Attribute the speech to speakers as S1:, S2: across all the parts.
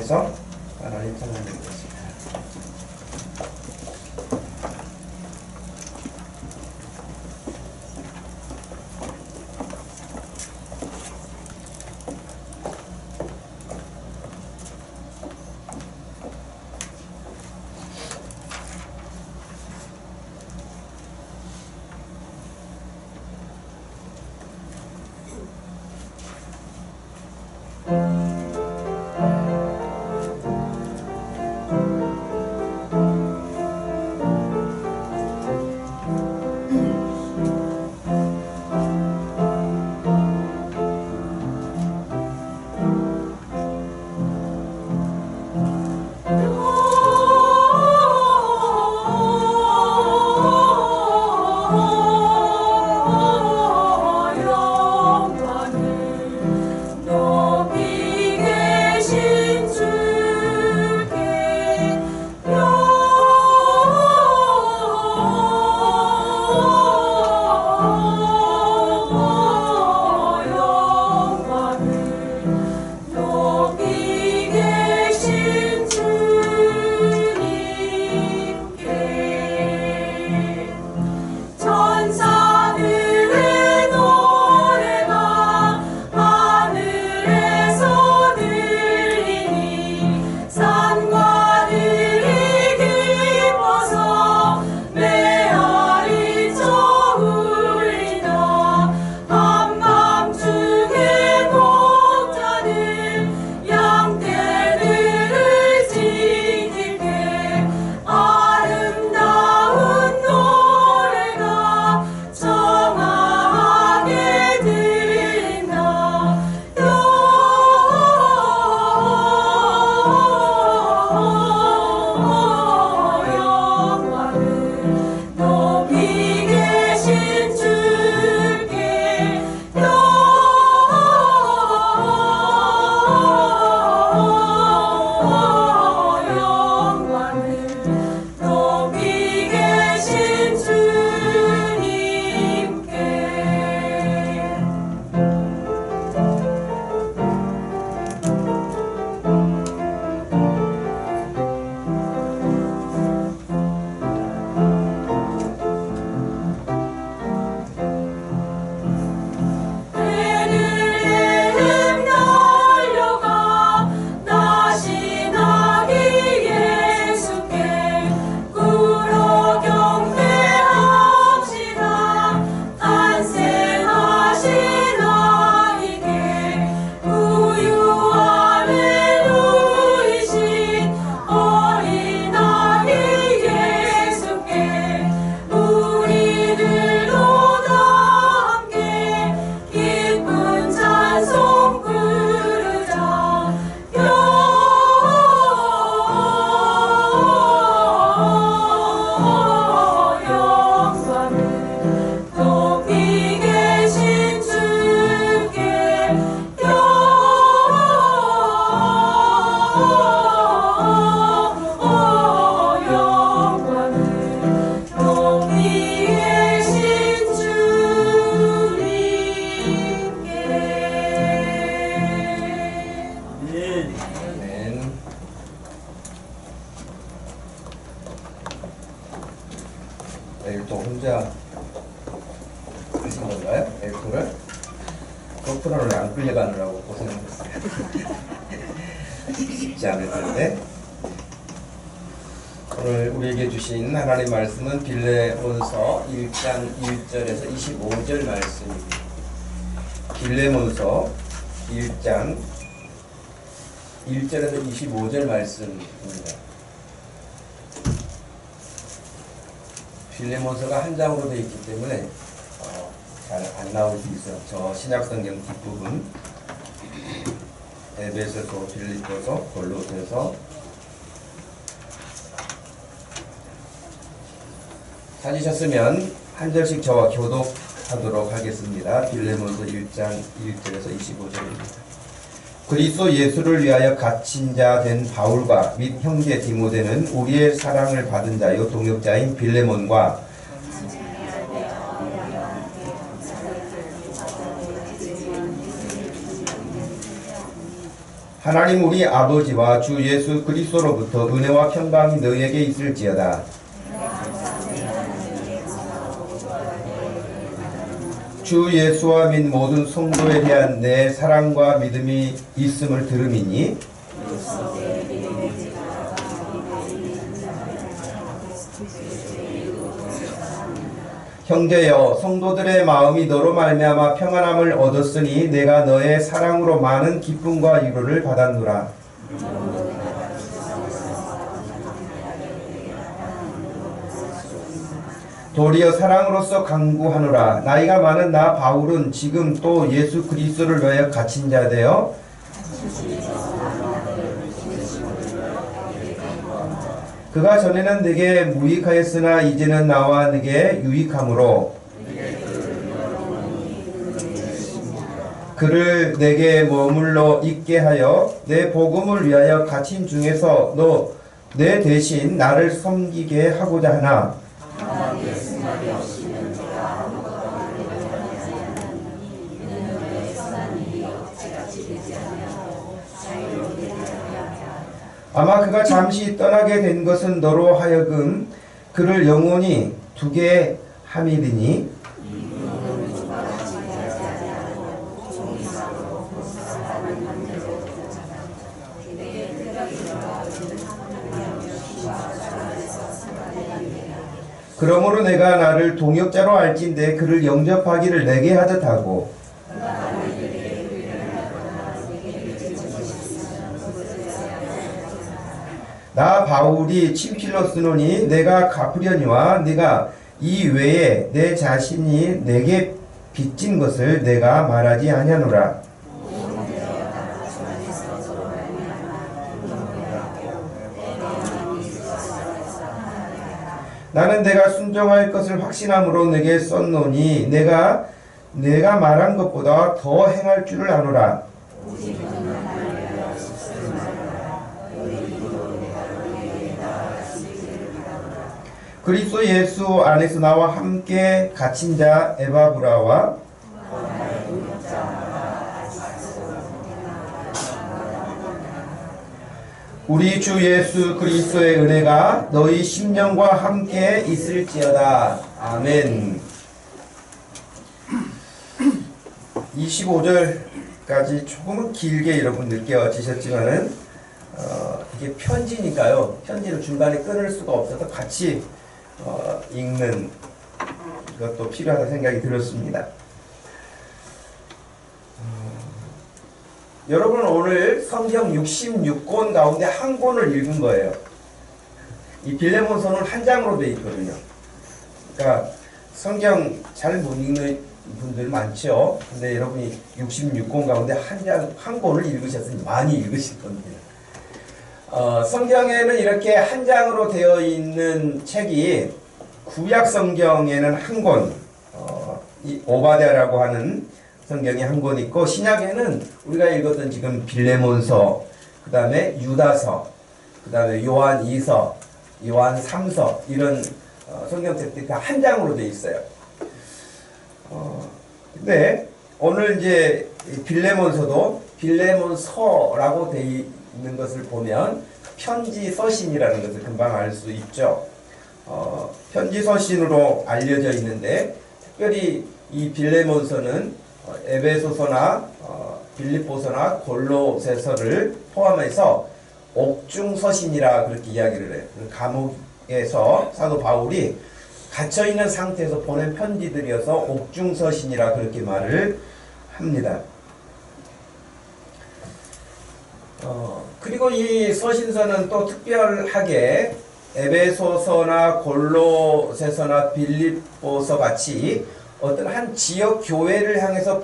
S1: 기도하면서 하나님 찬양드리겠습니다. 엘토 혼자 하신 건가요? 엘토를? 소프라노를 안 끌려가느라고 고생하셨어요. 쉽지 않을 텐데. 오늘 우리에게 주신 하나님 말씀은 빌레몬서 1장 1절에서 25절 말씀입니다. 빌레몬서 1장 1절에서 25절 말씀입니다. 빌레몬서가 한 장으로 되어 있기 때문에 잘 안 나올 수 있어요. 저 신약성경 뒷부분 에베소서, 빌립보서, 골로새서 찾으셨으면 한 절씩 저와 교독하도록 하겠습니다. 빌레몬서 1장 1절에서 25절입니다. 그리스도 예수를 위하여 갇힌 자 된 바울과 및 형제 디모데는 우리의 사랑을 받은 자요 동역자인 빌레몬과 하나님 우리 아버지와 주 예수 그리스도로부터 은혜와 평강이 너희에게 있을지어다. 주 예수와 및 모든 성도에 대한 내 사랑과 믿음이 있음을 들음이니 형제여, 성도들의 마음이 너로 말미암아 평안함을 얻었으니 내가 너의 사랑으로 많은 기쁨과 위로를 받았노라. 도리어 사랑으로서 강구하노라. 나이가 많은 나 바울은 지금 또 예수 그리스도를 위하여 갇힌 자 되어 그가 전에는 내게 무익하였으나 이제는 나와 내게 유익함으로 그를 내게 머물러 있게 하여 내 복음을 위하여 갇힌 중에서 너 내 대신 나를 섬기게 하고자 하나. 아마 그가 잠시 떠나게 된 것은 너로 하여금 그를 영원히 두게 함이리니 그러므로 내가 나를 동역자로 알진대 그를 영접하기를 내게 하듯 하고 나 바울이 친필로 쓰노니 내가 갚으려니와 네가 이 외에 내 자신이 내게 빚진 것을 내가 말하지 아니하노라. 나는 내가 순종할 것을 확신함으로 내게 썼노니 내가 말한 것보다 더 행할 줄을 아노라. 그리스도 예수 안에서 나와 함께 갇힌 자 에바브라와 우리 주 예수 그리스도의 은혜가 너희 심령과 함께 있을지어다. 아멘. 25절까지 조금은 길게 여러분 느껴지셨지만은 이게 편지니까요. 편지를 중간에 끊을 수가 없어서 같이 읽는 것도 필요하다 생각이 들었습니다. 여러분 오늘 성경 66권 가운데 한 권을 읽은 거예요. 이 빌레몬서는 한 장으로 되어 있거든요. 그러니까 성경 잘 못 읽는 분들 많죠. 근데 여러분이 66권 가운데 한 권을 읽으셨으니 많이 읽으실 겁니다. 성경에는 이렇게 한 장으로 되어 있는 책이 구약 성경에는 한 권, 이 오바댜라고 하는 성경이 한 권 있고 신약에는 우리가 읽었던 지금 빌레몬서, 그 다음에 유다서, 그 다음에 요한 2서, 요한 3서 이런 성경책들이 다 한 장으로 되어 있어요. 근데 오늘 이제 빌레몬서도 빌레몬서라고 되어 있는 것을 보면 편지 서신이라는 것을 금방 알 수 있죠. 편지 서신으로 알려져 있는데 특별히 이 빌레몬서는 에베소서나 빌립보서나 골로새서를 포함해서 옥중서신이라 그렇게 이야기를 해요. 감옥에서 사도 바울이 갇혀있는 상태에서 보낸 편지들이어서 옥중서신이라 그렇게 말을 합니다. 그리고 이 서신서는 또 특별하게 에베소서나 골로새서나 빌립보서 같이 어떤 한 지역 교회를 향해서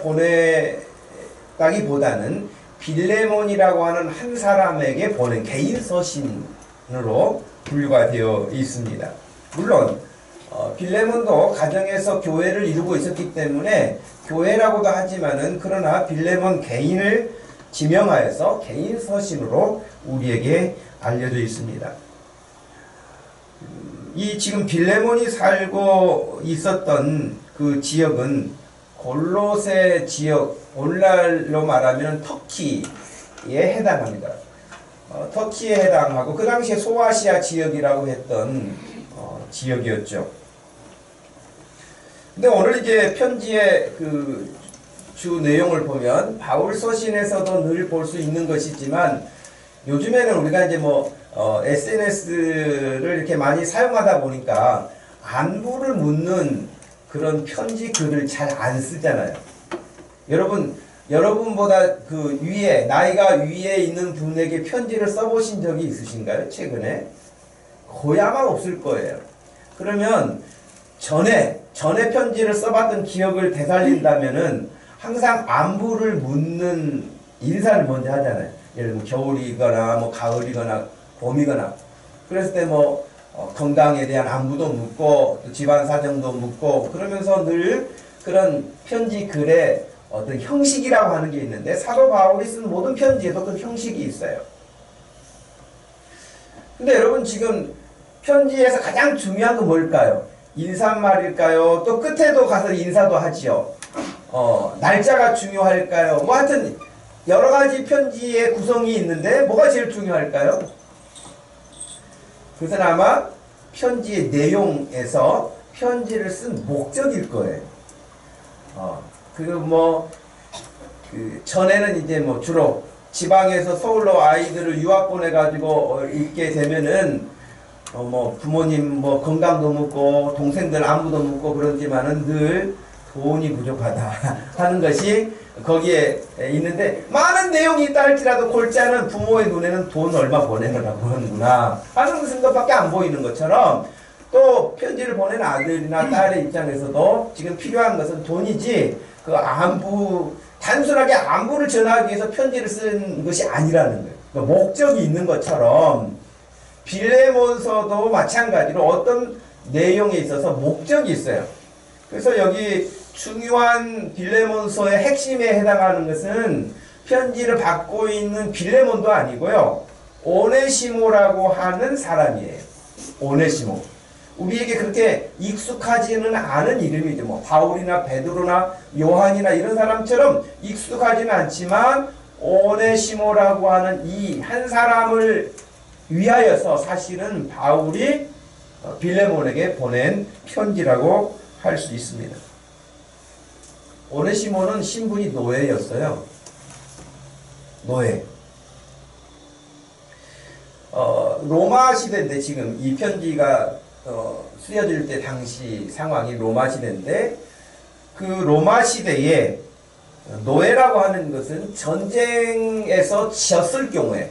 S1: 보냈다기보다는 빌레몬이라고 하는 한 사람에게 보낸 개인 서신으로 분류가 되어 있습니다. 물론 빌레몬도 가정에서 교회를 이루고 있었기 때문에 교회라고도 하지만은 그러나 빌레몬 개인을 지명하여서 개인 서신으로 우리에게 알려져 있습니다. 이 지금 빌레몬이 살고 있었던 그 지역은 골로새 지역, 오늘날로 말하면 터키에 해당합니다. 터키에 해당하고 그 당시에 소아시아 지역이라고 했던 지역이었죠. 근데 오늘 이제 편지의 그 주 내용을 보면 바울 서신에서도 늘 볼 수 있는 것이지만 요즘에는 우리가 이제 SNS를 이렇게 많이 사용하다 보니까 안부를 묻는 그런 편지 글을 잘 안 쓰잖아요. 여러분보다 그 나이가 위에 있는 분에게 편지를 써보신 적이 있으신가요? 최근에? 거의 아마 없을 거예요. 그러면 전에 편지를 써봤던 기억을 되살린다면은 항상 안부를 묻는 인사를 먼저 하잖아요. 예를 들면 겨울이거나 가을이거나 봄이거나 그랬을 때 건강에 대한 안부도 묻고 또 집안 사정도 묻고 그러면서 늘 그런 편지 글에 어떤 형식이라고 하는 게 있는데 사도 바울이 쓴 모든 편지에도 그 형식이 있어요. 근데 여러분 지금 편지에서 가장 중요한 건 뭘까요? 인사말일까요? 또 끝에도 가서 인사도 하지요. 날짜가 중요할까요? 하여튼 여러 가지 편지의 구성이 있는데 뭐가 제일 중요할까요? 그것은 아마 편지의 내용에서 편지를 쓴 목적일 거예요. 전에는 이제 주로 지방에서 서울로 아이들을 유학 보내가지고 있게 되면은 부모님 건강도 묻고 동생들 안부도 묻고 그러지만은 늘 돈이 부족하다 하는 것이 거기에 있는데 많은 내용이 있다 할지라도 골자는 부모의 눈에는 돈 얼마 보내느라고 하는구나 하는 생각밖에 안 보이는 것처럼 또 편지를 보낸 아들이나 딸의 입장에서도 지금 필요한 것은 돈이지 그 안부 단순하게 안부를 전하기 위해서 편지를 쓴 것이 아니라는 거예요. 그러니까 목적이 있는 것처럼 빌레몬서도 마찬가지로 어떤 내용에 있어서 목적이 있어요. 그래서 여기 중요한 빌레몬서의 핵심에 해당하는 것은 편지를 받고 있는 빌레몬도 아니고요. 오네시모라고 하는 사람이에요. 오네시모. 우리에게 그렇게 익숙하지는 않은 이름이죠. 바울이나 베드로나 요한이나 이런 사람처럼 익숙하지는 않지만 오네시모라고 하는 이 한 사람을 위하여서 사실은 바울이 빌레몬에게 보낸 편지라고 할 수 있습니다. 오네시모는 신분이 노예였어요. 노예. 로마 시대인데 지금 이 편지가 쓰여질 때 당시 상황이 로마 시대인데 그 로마 시대에 노예라고 하는 것은 전쟁에서 졌을 경우에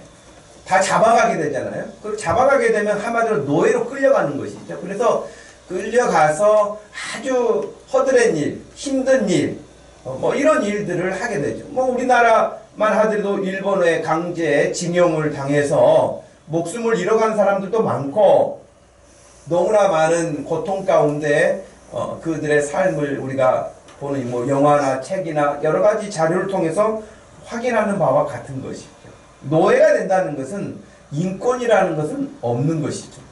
S1: 다 잡아가게 되잖아요. 그리고 잡아가게 되면 한마디로 노예로 끌려가는 것이죠. 그래서 끌려가서 아주 허드렛 일, 힘든 일, 이런 일들을 하게 되죠. 우리나라만 하더라도 일본의 강제 징용을 당해서 목숨을 잃어간 사람들도 많고 너무나 많은 고통 가운데 그들의 삶을 우리가 보는 영화나 책이나 여러 가지 자료를 통해서 확인하는 바와 같은 것이죠. 노예가 된다는 것은 인권이라는 것은 없는 것이죠.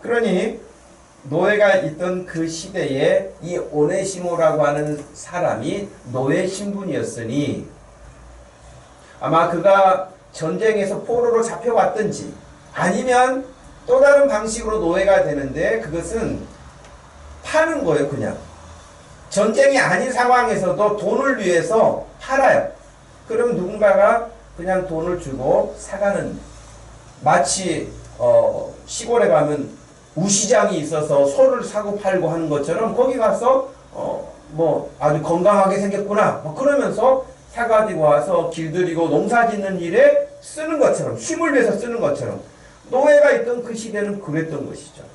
S1: 그러니 노예가 있던 그 시대에 이 오네시모라고 하는 사람이 노예 신분이었으니 아마 그가 전쟁에서 포로로 잡혀왔든지 아니면 또 다른 방식으로 노예가 되는데 그것은 파는 거예요. 그냥 전쟁이 아닌 상황에서도 돈을 위해서 팔아요. 그럼 누군가가 그냥 돈을 주고 사가는, 마치 시골에 가면 우시장이 있어서 소를 사고 팔고 하는 것처럼 거기 가서 아주 건강하게 생겼구나 그러면서 사가지고 와서 길들이고 농사 짓는 일에 쓰는 것처럼, 힘을 내서 쓰는 것처럼 노예가 있던 그 시대는 그랬던 것이죠.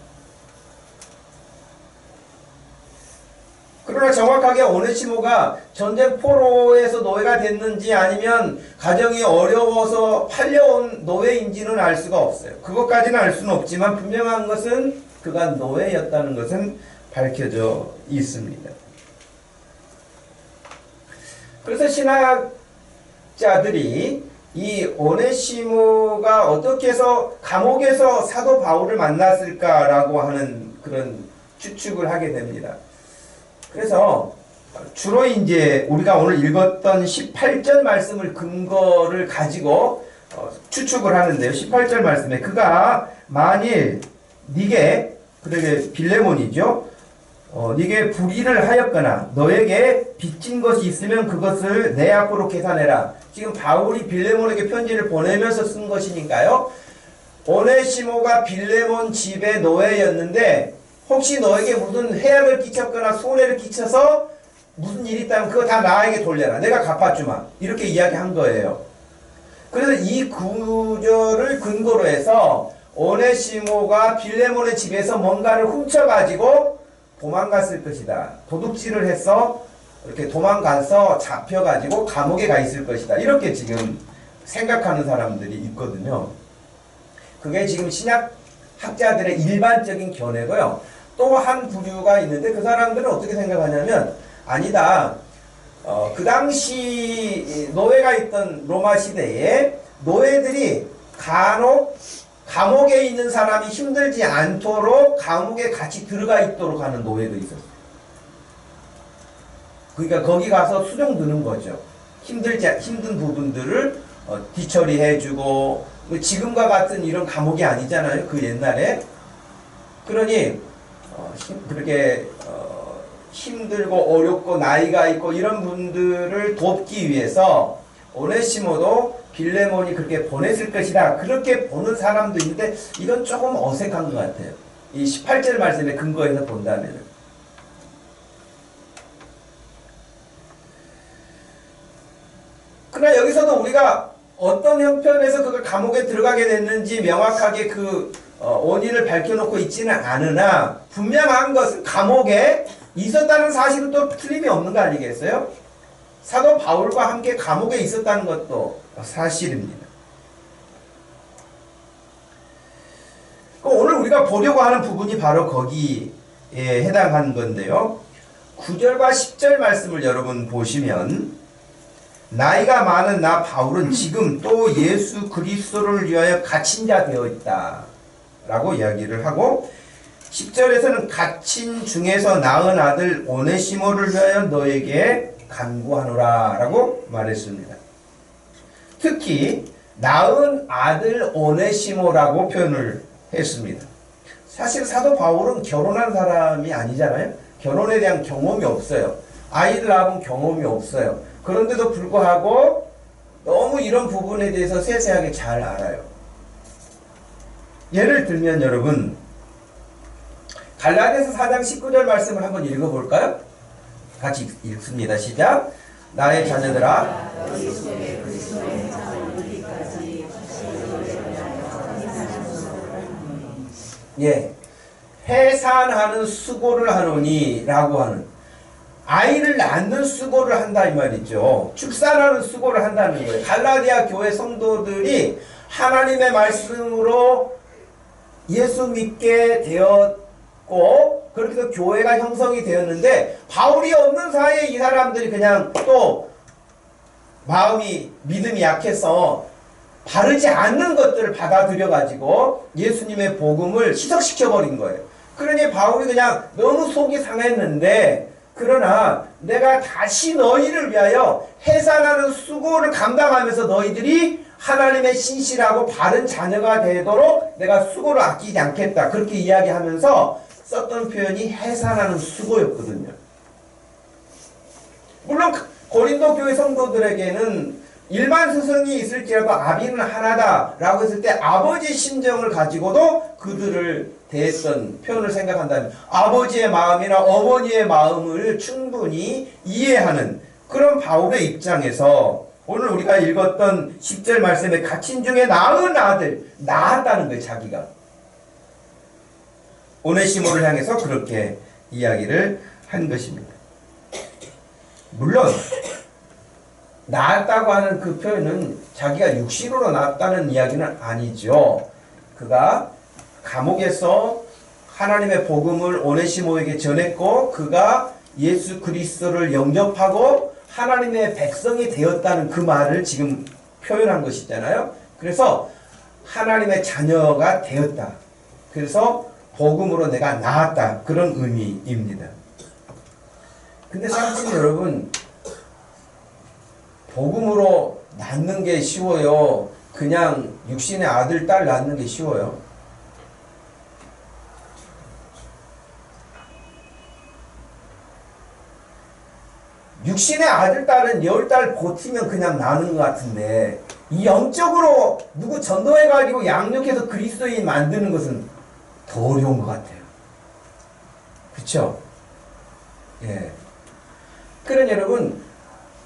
S1: 그러나 정확하게 오네시모가 전쟁 포로에서 노예가 됐는지 아니면 가정이 어려워서 팔려온 노예인지는 알 수가 없어요. 그것까지는 알 수는 없지만 분명한 것은 그가 노예였다는 것은 밝혀져 있습니다. 그래서 신학자들이 이 오네시모가 어떻게 해서 감옥에서 사도 바울을 만났을까라고 하는 그런 추측을 하게 됩니다. 그래서 주로 이제 우리가 오늘 읽었던 18절 말씀을 근거를 가지고 추측을 하는데요. 18절 말씀에 그가 만일 네게 그러게 빌레몬이죠. 네게 불의를 하였거나 너에게 빚진 것이 있으면 그것을 내 앞으로 계산해라. 지금 바울이 빌레몬에게 편지를 보내면서 쓴 것이니까요. 오네시모가 빌레몬 집의 노예였는데 혹시 너에게 무슨 해악을 끼쳤거나 손해를 끼쳐서 무슨 일이 있다면 그거 다 나에게 돌려라. 내가 갚아주마. 이렇게 이야기한 거예요. 그래서 이 구절을 근거로 해서 오네시모가 빌레몬의 집에서 뭔가를 훔쳐가지고 도망갔을 것이다. 도둑질을 해서 이렇게 도망가서 잡혀가지고 감옥에 가 있을 것이다. 이렇게 지금 생각하는 사람들이 있거든요. 그게 지금 신약 학자들의 일반적인 견해고요. 또 한 부류가 있는데 그 사람들은 어떻게 생각하냐면 아니다. 그 당시 노예가 있던 로마 시대에 노예들이 간혹 감옥에 있는 사람이 힘들지 않도록 감옥에 같이 들어가 있도록 하는 노예도 있었어요. 그러니까 거기 가서 수종 드는 거죠. 힘든 부분들을 뒤처리해주고 지금과 같은 이런 감옥이 아니잖아요. 그 옛날에. 그러니 그렇게 힘들고 어렵고 나이가 있고 이런 분들을 돕기 위해서 오네시모도 빌레몬이 그렇게 보냈을 것이다. 그렇게 보는 사람도 있는데 이건 조금 어색한 것 같아요. 이 18절 말씀에 근거해서 본다면. 그러나 여기서도 우리가 어떤 형편에서 그걸 감옥에 들어가게 됐는지 명확하게 그 원인을 밝혀놓고 있지는 않으나 분명한 것은 감옥에 있었다는 사실은 또 틀림이 없는 거 아니겠어요? 사도 바울과 함께 감옥에 있었다는 것도 사실입니다. 오늘 우리가 보려고 하는 부분이 바로 거기에 해당하는 건데요. 9절과 10절 말씀을 여러분 보시면 나이가 많은 나 바울은 지금 또 예수 그리스도를 위하여 갇힌 자 되어 있다 라고 이야기를 하고 10절에서는 갇힌 중에서 낳은 아들 오네시모를 위하여 너에게 간구하노라 라고 말했습니다. 특히 낳은 아들 오네시모라고 표현을 했습니다. 사실 사도 바울은 결혼한 사람이 아니잖아요. 결혼에 대한 경험이 없어요. 아이를 낳은 경험이 없어요. 그런데도 불구하고 너무 이런 부분에 대해서 세세하게 잘 알아요. 예를 들면 여러분 갈라디아서 4장 19절 말씀을 한번 읽어볼까요? 같이 읽습니다. 시작. 나의 자녀들아 예, 해산하는 수고를 하노니 라고 하는 아이를 낳는 수고를 한다 이 말이죠. 출산하는 수고를 한다는 거예요. 갈라디아 교회 성도들이 하나님의 말씀으로 예수 믿게 되었고 그렇게 해서 교회가 형성이 되었는데 바울이 없는 사이에 이 사람들이 그냥 또 마음이 믿음이 약해서 바르지 않는 것들을 받아들여 가지고 예수님의 복음을 희석시켜 버린 거예요. 그러니 바울이 그냥 너무 속이 상했는데 그러나 내가 다시 너희를 위하여 해산하는 수고를 감당하면서 너희들이 하나님의 신실하고 바른 자녀가 되도록 내가 수고를 아끼지 않겠다. 그렇게 이야기하면서 썼던 표현이 해산하는 수고였거든요. 물론 고린도 교회 성도들에게는 일반 스승이 있을지라도 아비는 하나다라고 했을 때 아버지의 심정을 가지고도 그들을 대했던 표현을 생각한다면 아버지의 마음이나 어머니의 마음을 충분히 이해하는 그런 바울의 입장에서 오늘 우리가 읽었던 10절 말씀에 갇힌 중에 낳은 아들 낳았다는 거예요. 자기가 오네시모를 향해서 그렇게 이야기를 한 것입니다. 물론 낳았다고 하는 그 표현은 자기가 육신으로 낳았다는 이야기는 아니죠. 그가 감옥에서 하나님의 복음을 오네시모에게 전했고 그가 예수 그리스도를 영접하고 하나님의 백성이 되었다는 그 말을 지금 표현한 것이잖아요. 그래서 하나님의 자녀가 되었다. 그래서 복음으로 내가 나았다. 그런 의미입니다. 근데 사실 여러분, 복음으로 낳는 게 쉬워요? 그냥 육신의 아들, 딸 낳는 게 쉬워요? 육신의 아들, 딸은 10달 버티면 그냥 나는 것 같은데, 이 영적으로 누구 전도해가지고 양육해서 그리스도인 만드는 것은 더 어려운 것 같아요. 그쵸? 예. 그런 여러분,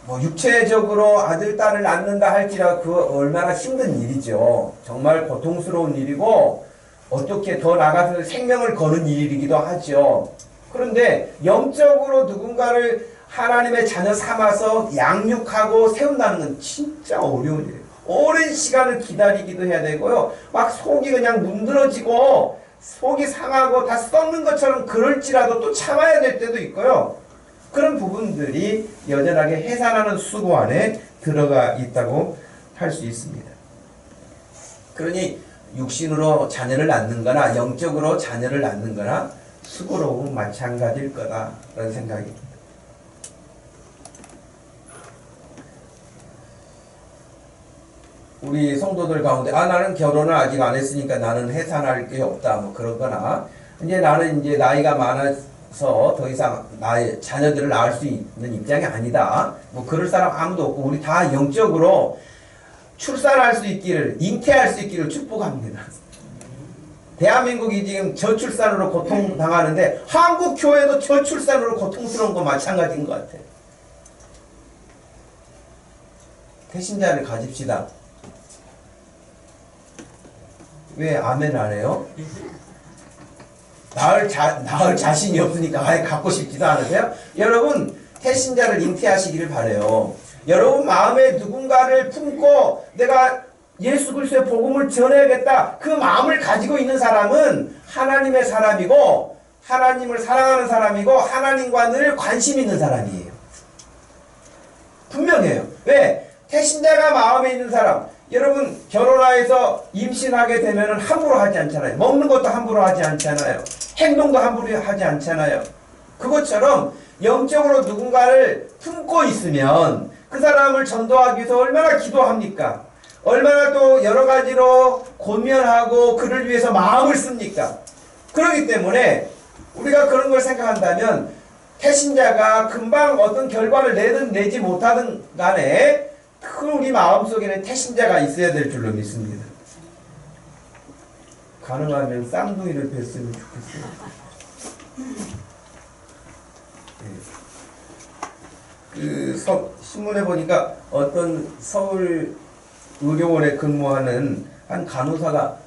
S1: 뭐 육체적으로 아들, 딸을 낳는다 할지라도 그거 얼마나 힘든 일이죠. 정말 고통스러운 일이고, 어떻게 더 나가서 생명을 거는 일이기도 하죠. 그런데 영적으로 누군가를 하나님의 자녀 삼아서 양육하고 세운다는 건 진짜 어려운 일이에요. 오랜 시간을 기다리기도 해야 되고요. 막 속이 그냥 문드러지고 속이 상하고 다 썩는 것처럼 그럴지라도 또 참아야 될 때도 있고요. 그런 부분들이 여전하게 해산하는 수고 안에 들어가 있다고 할 수 있습니다. 그러니 육신으로 자녀를 낳는 거나 영적으로 자녀를 낳는 거나 수고로운 마찬가지일 거다라는 생각입니다. 우리 성도들 가운데 나는 결혼을 아직 안 했으니까 나는 해산할 게 없다 뭐 그러거나 이제 나는 이제 나이가 많아서 더 이상 나의 자녀들을 낳을 수 있는 입장이 아니다 뭐 그럴 사람 아무도 없고 우리 다 영적으로 출산할 수 있기를 잉태할 수 있기를 축복합니다. 대한민국이 지금 저출산으로 고통당하는데 한국 교회도 저출산으로 고통스러운 거 마찬가지인 것 같아요. 태신자를 가집시다. 왜 아멘 안 해요? 낳을 자신이 없으니까 아예 갖고 싶지도 않으세요? 여러분 태신자를 잉태하시기를 바라요. 여러분 마음에 누군가를 품고 내가 예수 그리스도의 복음을 전해야겠다 그 마음을 가지고 있는 사람은 하나님의 사람이고 하나님을 사랑하는 사람이고 하나님과 늘 관심 있는 사람이에요. 분명해요. 왜? 태신자가 마음에 있는 사람 여러분 결혼하여서 임신하게 되면 함부로 하지 않잖아요. 먹는 것도 함부로 하지 않잖아요. 행동도 함부로 하지 않잖아요. 그것처럼 영적으로 누군가를 품고 있으면 그 사람을 전도하기 위해서 얼마나 기도합니까? 얼마나 또 여러 가지로 고민하고 그를 위해서 마음을 씁니까? 그렇기 때문에 우리가 그런 걸 생각한다면 태신자가 금방 어떤 결과를 내든 내지 못하든 간에 우리 마음속에는 태신자가 있어야 될 줄로 믿습니다. 가능하면 쌍둥이를 뵀으면 좋겠어요. 신문에 보니까 어떤 서울 의료원에 근무하는 한 간호사가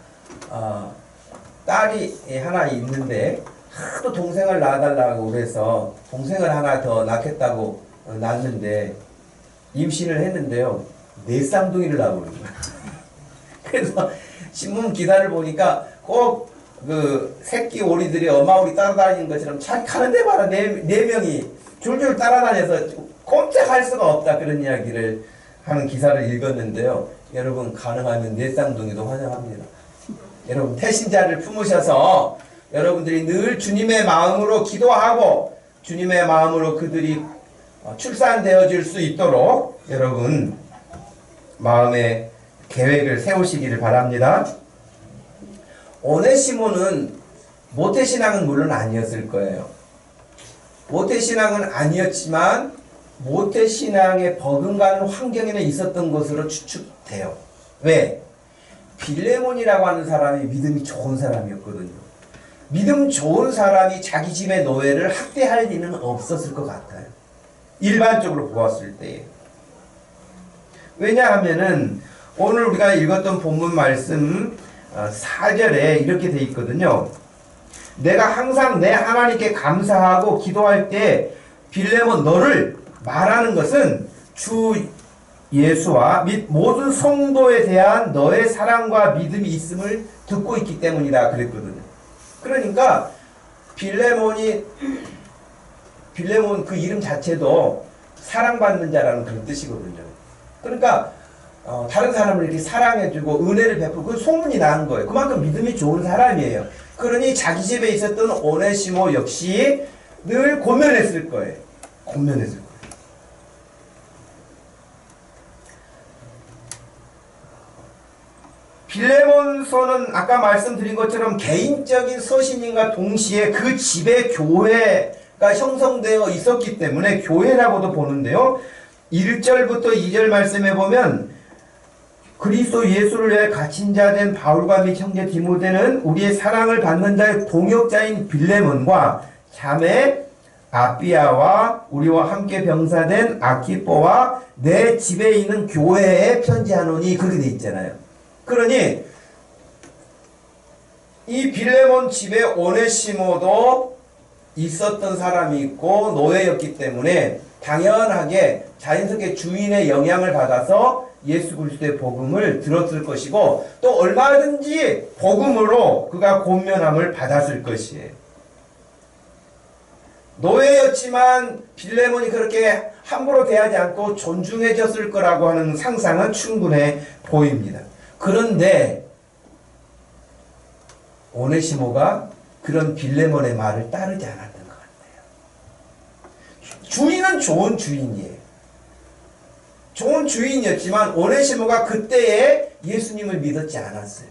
S1: 딸이 하나 있는데 하도 동생을 낳아달라고 그래서 동생을 하나 더 낳겠다고 낳았는데 임신을 했는데요. 4쌍둥이를 낳아버린 거예요. 그래서 신문 기사를 보니까 꼭 그 새끼 오리들이 엄마 오리 따라다니는 것처럼 잘 가는데 봐라 네 명이 줄줄 따라다녀서 꼼짝할 수가 없다 그런 이야기를 하는 기사를 읽었는데요. 여러분 가능하면 4쌍둥이도 환영합니다. 여러분 태신자를 품으셔서 여러분들이 늘 주님의 마음으로 기도하고 주님의 마음으로 그들이 출산되어질 수 있도록 여러분 마음의 계획을 세우시기를 바랍니다. 오네시모는 모태신앙은 물론 아니었을 거예요. 모태신앙은 아니었지만 모태신앙에 버금가는 환경에는 있었던 것으로 추측돼요. 왜? 빌레몬이라고 하는 사람이 믿음이 좋은 사람이었거든요. 믿음 좋은 사람이 자기 집의 노예를 학대할 일은 없었을 것 같아요. 일반적으로 보았을 때. 왜냐하면은 오늘 우리가 읽었던 본문 말씀 4절에 이렇게 돼 있거든요. 내가 항상 내 하나님께 감사하고 기도할 때 빌레몬 너를 말하는 것은 주 예수와 및 모든 성도에 대한 너의 사랑과 믿음이 있음을 듣고 있기 때문이다 그랬거든요. 그러니까 빌레몬 그 이름 자체도 사랑받는 자라는 그런 뜻이거든요. 그러니까 다른 사람을 이렇게 사랑해주고 은혜를 베풀고 그 소문이 나는 거예요. 그만큼 믿음이 좋은 사람이에요. 그러니 자기 집에 있었던 오네시모 역시 늘 고면했을 거예요. 권면했을 거예요. 빌레몬서는 아까 말씀드린 것처럼 개인적인 서신인과 동시에 그 집에 교회가 형성되어 있었기 때문에 교회라고도 보는데요. 1절부터 2절 말씀에 보면 그리스도 예수를 위해 갇힌 자 된 바울과 및 형제 디모데는 우리의 사랑을 받는 자의 동역자인 빌레몬과 자매 아비아와 우리와 함께 병사된 아키포와 내 집에 있는 교회에 편지하노니 그렇게 돼 있잖아요. 그러니 이 빌레몬 집에 오네시모도 있었던 사람이 있고 노예였기 때문에 당연하게 자연스럽게 주인의 영향을 받아서 예수 그리스도의 복음을 들었을 것이고 또 얼마든지 복음으로 그가 권면함을 받았을 것이에요. 노예였지만 빌레몬이 그렇게 함부로 대하지 않고 존중해졌을 거라고 하는 상상은 충분해 보입니다. 그런데 오네시모가 그런 빌레몬의 말을 따르지 않았던 것 같아요. 주인은 좋은 주인이에요. 좋은 주인이었지만 오네시모가 그때에 예수님을 믿었지 않았어요.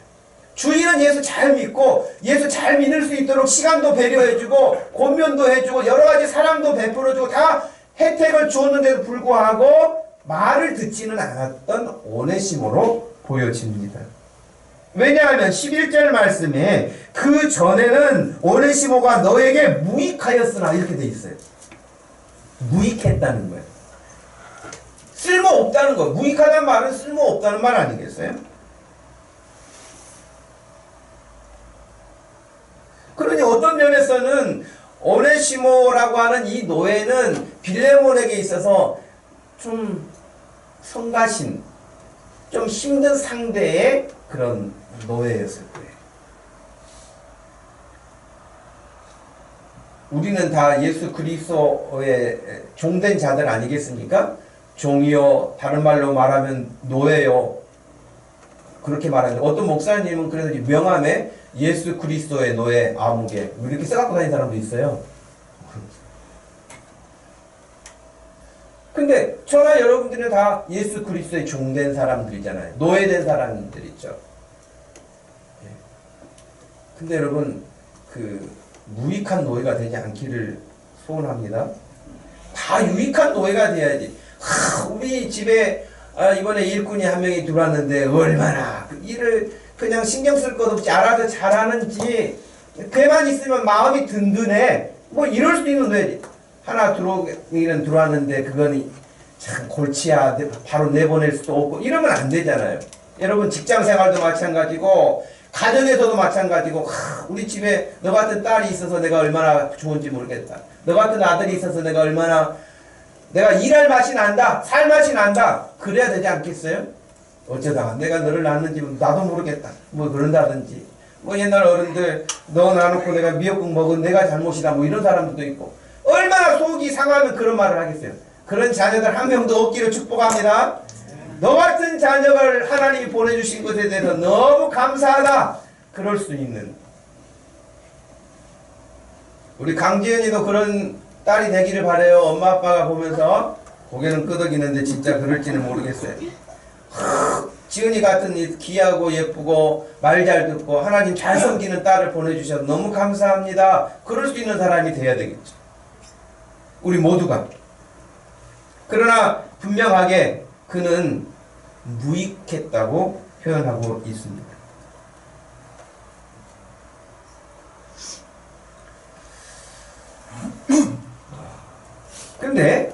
S1: 주인은 예수 잘 믿고 예수 잘 믿을 수 있도록 시간도 배려해주고 권면도 해주고 여러가지 사랑도 베풀어주고 다 혜택을 주었는데도 불구하고 말을 듣지는 않았던 오네시모로 보여집니다. 왜냐하면 11절 말씀에 그 전에는 오네시모가 너에게 무익하였으나 이렇게 돼 있어요. 무익했다는 거예요. 쓸모없다는 거. 무익하다는 말은 쓸모없다는 말 아니겠어요? 그러니 어떤 면에서는 오네시모라고 하는 이 노예는 빌레몬에게 있어서 좀 성가신, 좀 힘든 상대의 그런 노예였을 거예요. 우리는 다 예수 그리스도의 종된 자들 아니겠습니까? 종이요, 다른 말로 말하면 노예요. 그렇게 말하는데 어떤 목사님은 그래서 명함에 예수 그리스도의 노예 아무개 이렇게 써갖고 다니는 사람도 있어요. 근데 저나 여러분들은 다 예수 그리스도의 종된 사람들이잖아요. 노예된 사람들 있죠. 근데 여러분 그 무익한 노예가 되지 않기를 소원합니다. 다 유익한 노예가 돼야지. 우리 집에 이번에 일꾼이 한 명이 들어왔는데 얼마나 그 일을 그냥 신경 쓸 것 없이 알아서 잘하는지 걔만 있으면 마음이 든든해. 뭐 이럴 수도 있는 노예지. 하나 들어오기는 들어왔는데 그건 참 골치야 바로 내보낼 수도 없고 이러면 안 되잖아요. 여러분 직장생활도 마찬가지고 가정에서도 마찬가지고 우리 집에 너 같은 딸이 있어서 내가 얼마나 좋은지 모르겠다. 너 같은 아들이 있어서 내가 얼마나 내가 일할 맛이 난다. 살 맛이 난다. 그래야 되지 않겠어요? 어쩌다가 내가 너를 낳았는지 나도 모르겠다. 뭐 그런다든지 뭐 옛날 어른들 너 낳아놓고 내가 미역국 먹은 내가 잘못이다 뭐 이런 사람들도 있고 얼마나 속이 상하면 그런 말을 하겠어요. 그런 자녀들 한 명도 없기를 축복합니다. 너 같은 자녀를 하나님이 보내주신 것에 대해서 너무 감사하다. 그럴 수 있는 우리 강지연이도 그런 딸이 되기를 바래요. 엄마 아빠가 보면서 고개는 끄덕이는데 진짜 그럴지는 모르겠어요. 지은이 같은 귀하고 예쁘고 말 잘 듣고 하나님 잘 섬기는 딸을 보내주셔서 너무 감사합니다. 그럴 수 있는 사람이 돼야 되겠죠. 우리 모두가. 그러나 분명하게 그는 무익했다고 표현하고 있습니다. 근데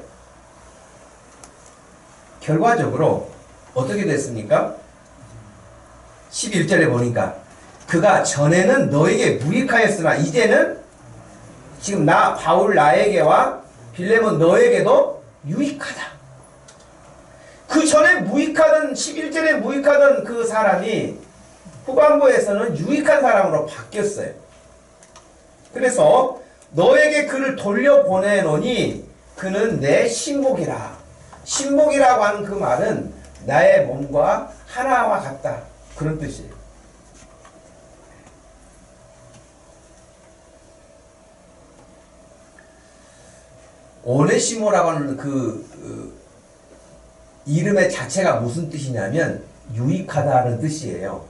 S1: 결과적으로 어떻게 됐습니까? 11절에 보니까 그가 전에는 너에게 무익하였으나 이제는 지금 바울 나에게와 빌레몬 너에게도 유익하다. 그 전에 무익하던 11절에 무익하던 그 사람이 후반부에서는 유익한 사람으로 바뀌었어요. 그래서 너에게 그를 돌려보내노니 그는 내 신복이라. 신복이라고 하는 그 말은 나의 몸과 하나와 같다. 그런 뜻이에요. 오네시모라고 하는 이름의 자체가 무슨 뜻이냐면 유익하다는 뜻이에요.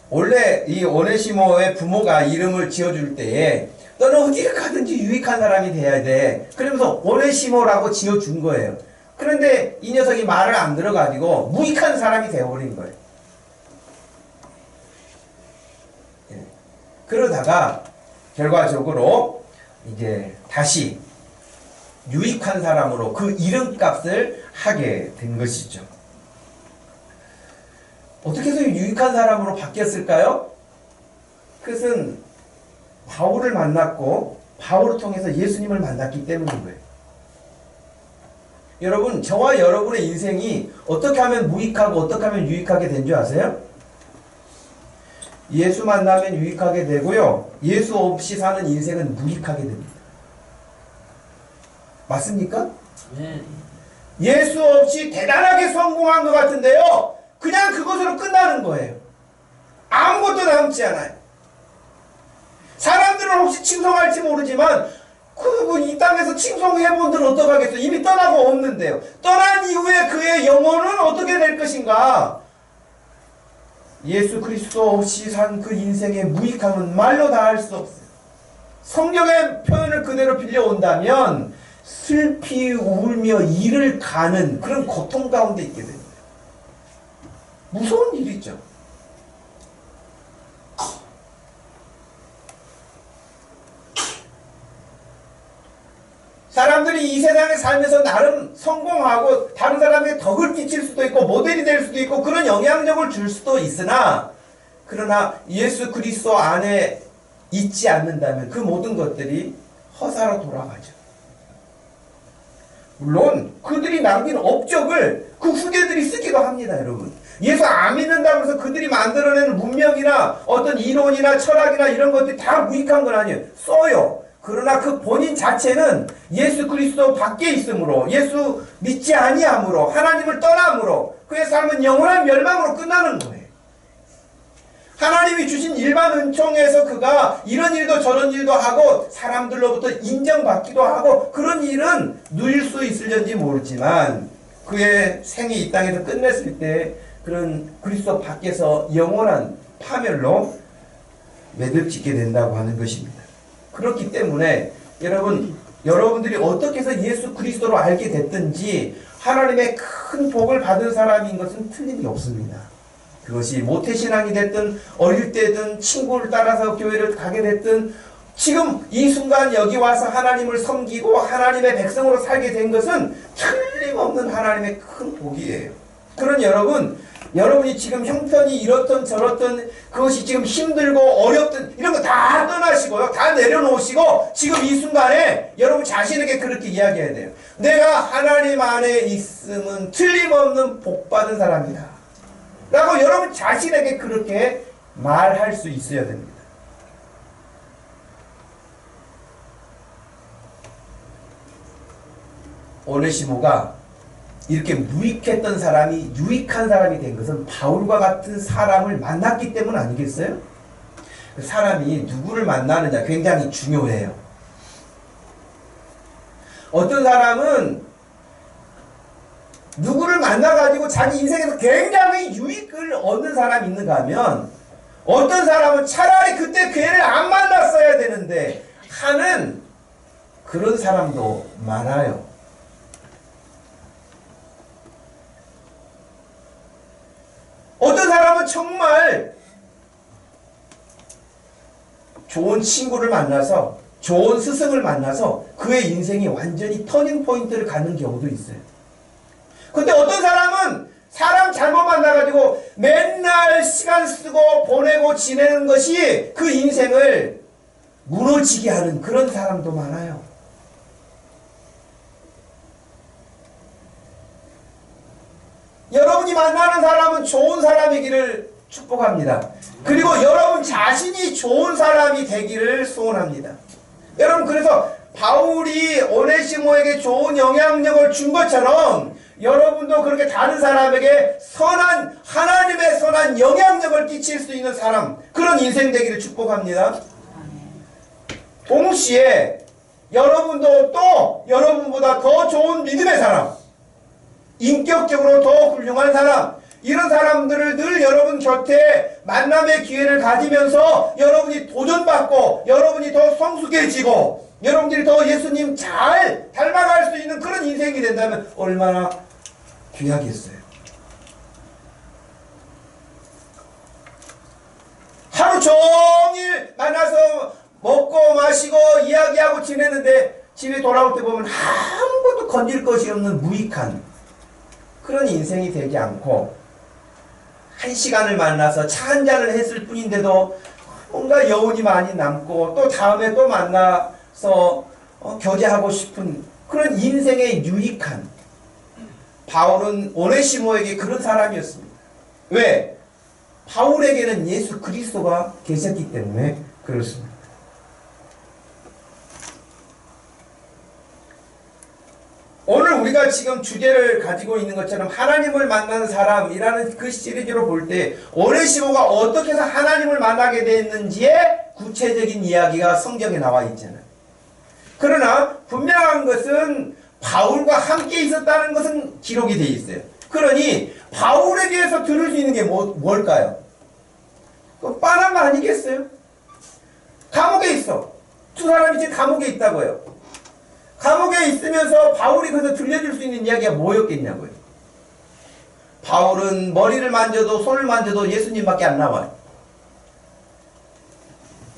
S1: 원래 이 오네시모의 부모가 이름을 지어줄 때에 너는 어디를 가든지 유익한 사람이 돼야 돼. 그러면서 오네시모라고 지어준 거예요. 그런데 이 녀석이 말을 안 들어가지고 무익한 사람이 되어버린 거예요. 예. 그러다가 결과적으로 이제 다시 유익한 사람으로 그 이름값을 하게 된 것이죠. 어떻게 해서 유익한 사람으로 바뀌었을까요? 그것은 바울을 만났고 바울을 통해서 예수님을 만났기 때문인 거예요. 여러분, 저와 여러분의 인생이 어떻게 하면 무익하고 어떻게 하면 유익하게 된 줄 아세요? 예수 만나면 유익하게 되고요, 예수 없이 사는 인생은 무익하게 됩니다. 맞습니까?
S2: 네.
S1: 예수 없이 대단하게 성공한 것 같은데요, 그냥 그것으로 끝나는 거예요. 아무것도 남지 않아요. 사람들은 혹시 칭송할지 모르지만 이 땅에서 칭송해본들 어떡하겠어? 이미 떠나고 없는데요. 떠난 이후에 그의 영혼은 어떻게 될 것인가? 예수 그리스도 없이 산 그 인생의 무익함은 말로 다 할 수 없어요. 성경의 표현을 그대로 빌려온다면 슬피 울며 이를 가는 그런 고통 가운데 있게 됩니다. 무서운 일이죠. 사람들이 이 세상에 살면서 나름 성공하고 다른 사람에게 덕을 끼칠 수도 있고 모델이 될 수도 있고 그런 영향력을 줄 수도 있으나, 그러나 예수 그리스도 안에 있지 않는다면 그 모든 것들이 허사로 돌아가죠. 물론 그들이 남긴 업적을 그 후대들이 쓰기도 합니다. 여러분, 예수 안 믿는다고 해서 그들이 만들어내는 문명이나 어떤 이론이나 철학이나 이런 것들이 다 무익한 건 아니에요. 써요. 그러나 그 본인 자체는 예수 그리스도 밖에 있으므로, 예수 믿지 아니함으로, 하나님을 떠남으로 그의 삶은 영원한 멸망으로 끝나는 거예요. 하나님이 주신 일반 은총에서 그가 이런 일도 저런 일도 하고 사람들로부터 인정받기도 하고 그런 일은 누릴 수 있을지 모르지만, 그의 생이 이 땅에서 끝냈을 때 그런 그리스도 밖에서 영원한 파멸로 매듭짓게 된다고 하는 것입니다. 그렇기 때문에 여러분들이 어떻게 해서 예수 그리스도로 알게 됐든지 하나님의 큰 복을 받은 사람인 것은 틀림이 없습니다. 그것이 모태신앙이 됐든 어릴 때든 친구를 따라서 교회를 가게 됐든 지금 이 순간 여기 와서 하나님을 섬기고 하나님의 백성으로 살게 된 것은 틀림없는 하나님의 큰 복이에요. 그런 여러분이 지금 형편이 이렇든 저렇든 그것이 지금 힘들고 어렵든 이런 거 다 떠나시고요, 다 내려놓으시고 지금 이 순간에 여러분 자신에게 그렇게 이야기해야 돼요. 내가 하나님 안에 있음은 틀림없는 복받은 사람이다 라고 여러분 자신에게 그렇게 말할 수 있어야 됩니다. 오네시모가 이렇게 무익했던 사람이 유익한 사람이 된 것은 바울과 같은 사람을 만났기 때문 아니겠어요? 그 사람이 누구를 만나느냐 굉장히 중요해요. 어떤 사람은 누구를 만나가지고 자기 인생에서 굉장히 유익을 얻는 사람이 있는가 하면, 어떤 사람은 차라리 그때 그 애를 안 만났어야 되는데 하는 그런 사람도 많아요. 어떤 사람은 정말 좋은 친구를 만나서 좋은 스승을 만나서 그의 인생이 완전히 터닝 포인트를 갖는 경우도 있어요. 근데 어떤 사람은 사람 잘못 만나가지고 맨날 시간 쓰고 보내고 지내는 것이 그 인생을 무너지게 하는 그런 사람도 많아요. 여러분이 만나는 사람은 좋은 사람이기를 축복합니다. 그리고 여러분 자신이 좋은 사람이 되기를 소원합니다. 여러분, 그래서 바울이 오네시모에게 좋은 영향력을 준 것처럼 여러분도 그렇게 다른 사람에게 하나님의 선한 영향력을 끼칠 수 있는 사람, 그런 인생 되기를 축복합니다. 동시에 여러분도 또 여러분보다 더 좋은 믿음의 사람, 인격적으로 더 훌륭한 사람, 이런 사람들을 늘 여러분 곁에 만남의 기회를 가지면서 여러분이 도전받고 여러분이 더 성숙해지고 여러분들이 더 예수님 잘 닮아갈 수 있는 그런 인생이 된다면 얼마나 귀하겠어요. 하루 종일 만나서 먹고 마시고 이야기하고 지내는데 집에 돌아올 때 보면 아무것도 건질 것이 없는 무익한 그런 인생이 되지 않고, 한 시간을 만나서 차 한 잔을 했을 뿐인데도 뭔가 여운이 많이 남고 또 다음에 또 만나서 교제하고 싶은 그런 인생의 유익한, 바울은 오네시모에게 그런 사람이었습니다. 왜? 바울에게는 예수 그리스도가 계셨기 때문에 그렇습니다. 오늘 우리가 지금 주제를 가지고 있는 것처럼 하나님을 만나는 사람이라는 그 시리즈로 볼 때 오네시모가 어떻게 해서 하나님을 만나게 됐는지의 구체적인 이야기가 성경에 나와 있잖아요. 그러나 분명한 것은 바울과 함께 있었다는 것은 기록이 되어 있어요. 그러니 바울에 대해서 들을 수 있는 게 뭘까요? 그 뻔한 거 아니겠어요? 감옥에 있어. 두 사람이 지금 감옥에 있다고요. 감옥에 있으면서 바울이 그래서 들려줄 수 있는 이야기가 뭐였겠냐고요. 바울은 머리를 만져도 손을 만져도 예수님밖에 안 나와요.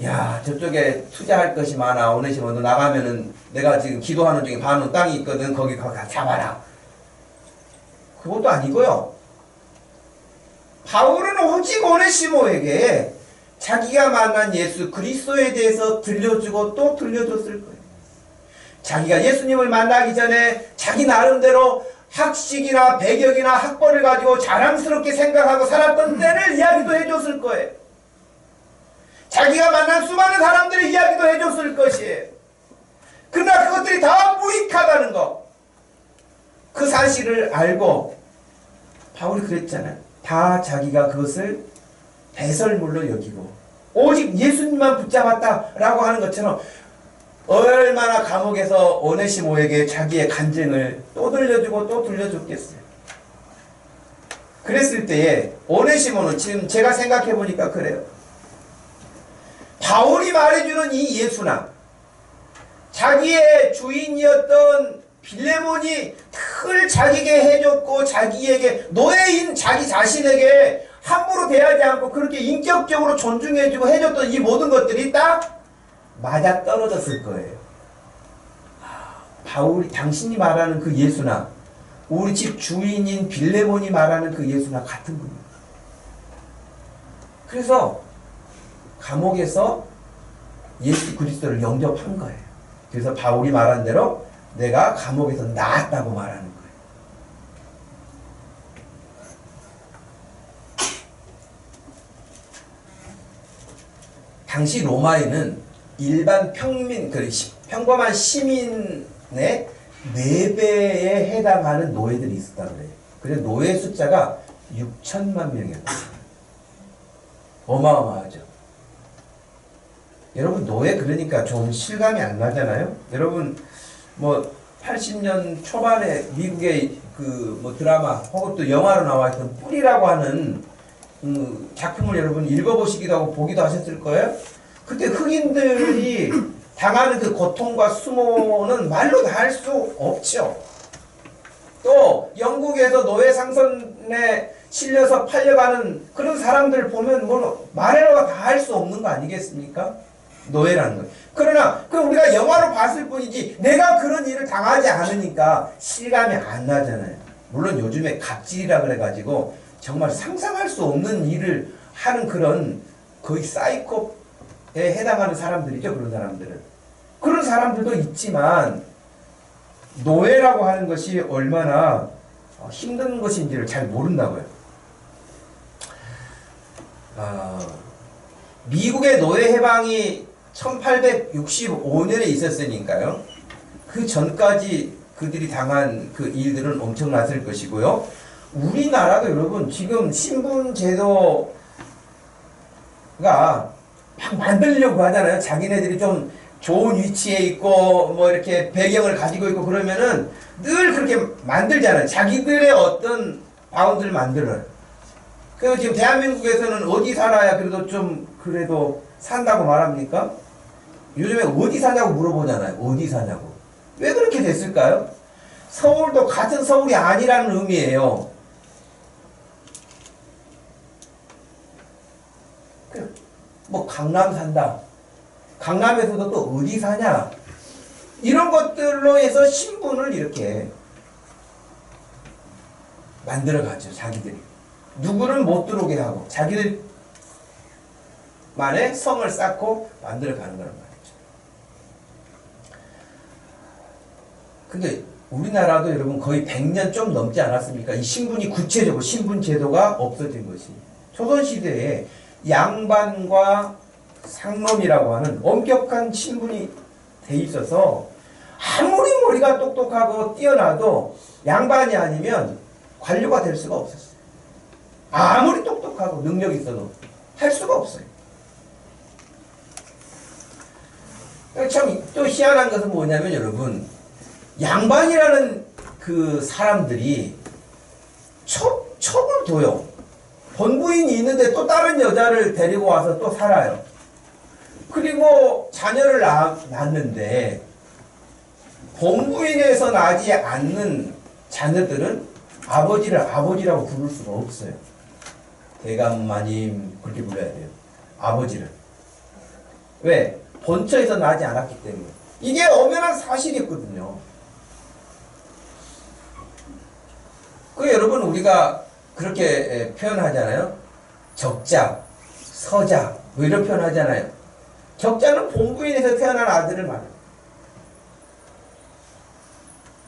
S1: 야, 저쪽에 투자할 것이 많아. 오네시모 너 나가면은 내가 지금 기도하는 중에 반은 땅이 있거든. 거기 가 잡아라. 그것도 아니고요. 바울은 오직 오네시모에게 자기가 만난 예수 그리스도에 대해서 들려주고 또 들려줬을 거예요. 자기가 예수님을 만나기 전에 자기 나름대로 학식이나 배경이나 학벌을 가지고 자랑스럽게 생각하고 살았던 때를 이야기도 해줬을 거예요. 자기가 만난 수많은 사람들의 이야기도 해줬을 것이에요. 그러나 그것들이 다 무익하다는 것, 그 사실을 알고 바울이 그랬잖아요. 다 자기가 그것을 배설물로 여기고 오직 예수님만 붙잡았다라고 하는 것처럼 얼마나 감옥에서 오네시모에게 자기의 간증을 또 들려주고 또 들려줬겠어요. 그랬을 때에 오네시모는 지금 제가 생각해 보니까 그래요. 바울이 말해주는 이 예수나 자기의 주인이었던 빌레몬이 늘 자기에게 해줬고 자기에게 노예인 자기 자신에게 함부로 대하지 않고 그렇게 인격적으로 존중해주고 해줬던 이 모든 것들이 딱 맞아 떨어졌을 거예요. 바울이 당신이 말하는 그 예수나 우리 집 주인인 빌레몬이 말하는 그 예수나 같은 분이에요. 그래서 감옥에서 예수 그리스도를 영접한 거예요. 그래서 바울이 말한 대로 내가 감옥에서 나았다고 말하는 거예요. 당시 로마에는 일반 평범한 시민의 4배에 해당하는 노예들이 있었다고 그래요. 그래서 노예 숫자가 6천만 명이었어요. 어마어마하죠. 여러분 노예 그러니까 좀 실감이 안 나잖아요. 여러분 뭐 80년 초반에 미국의 그 드라마 혹은 또 영화로 나와있던 뿔이라고 하는 작품을 여러분 읽어보시기도 하고 보기도 하셨을 거예요. 그때 흑인들이 당하는 그 고통과 수모는 말로 다 할 수 없죠. 또 영국에서 노예 상선에 실려서 팔려가는 그런 사람들 보면 뭐 말로 다 할 수 없는 거 아니겠습니까? 노예라는 거. 그러나 그 우리가 영화로 봤을 뿐이지 내가 그런 일을 당하지 않으니까 실감이 안 나잖아요. 물론 요즘에 갑질이라 그래가지고 정말 상상할 수 없는 일을 하는 그런 거의 사이코에 해당하는 사람들이죠. 그런 사람들은. 그런 사람들도 있지만 노예라고 하는 것이 얼마나 힘든 것인지를 잘 모른다고요. 미국의 노예 해방이 1865년에 있었으니까요. 그 전까지 그들이 당한 그 일들은 엄청났을 것이고요. 우리나라도 여러분 지금 신분 제도가 막 만들려고 하잖아요. 자기네들이 좀 좋은 위치에 있고 뭐 이렇게 배경을 가지고 있고 그러면은 늘 그렇게 만들잖아요. 자기들의 어떤 바운드를 만들어요. 그래서 지금 대한민국에서는 어디 살아야 그래도 좀 그래도 산다고 말합니까? 요즘에 어디 사냐고 물어보잖아요. 어디 사냐고. 왜 그렇게 됐을까요? 서울도 같은 서울이 아니라는 의미예요. 뭐 강남 산다. 강남에서도 또 어디 사냐. 이런 것들로 해서 신분을 이렇게 만들어가죠. 자기들이. 누구는 못 들어오게 하고 자기들만의 성을 쌓고 만들어가는 거란 말이죠. 근데 우리나라도 여러분 거의 100년 좀 넘지 않았습니까? 이 신분이 구체적으로 신분 제도가 없어진 것이. 조선시대에 양반과 상놈이라고 하는 엄격한 신분이 돼 있어서 아무리 머리가 똑똑하고 뛰어나도 양반이 아니면 관료가 될 수가 없었어요. 아무리 똑똑하고 능력이 있어도 할 수가 없어요. 참 또 희한한 것은 뭐냐면 여러분 양반이라는 그 사람들이 첩을 둬요. 본부인이 있는데 또 다른 여자를 데리고 와서 또 살아요. 그리고 자녀를 낳았는데 본부인에서 나지 않는 자녀들은 아버지를 아버지라고 부를 수가 없어요. 대감마님 그렇게 불러야 돼요. 아버지를. 왜? 본처에서 나지 않았기 때문에. 이게 엄연한 사실이거든요. 그 여러분 우리가 그렇게 표현하잖아요. 적자, 서자 뭐 이런 표현하잖아요. 적자는 본부인에서 태어난 아들을 말해요.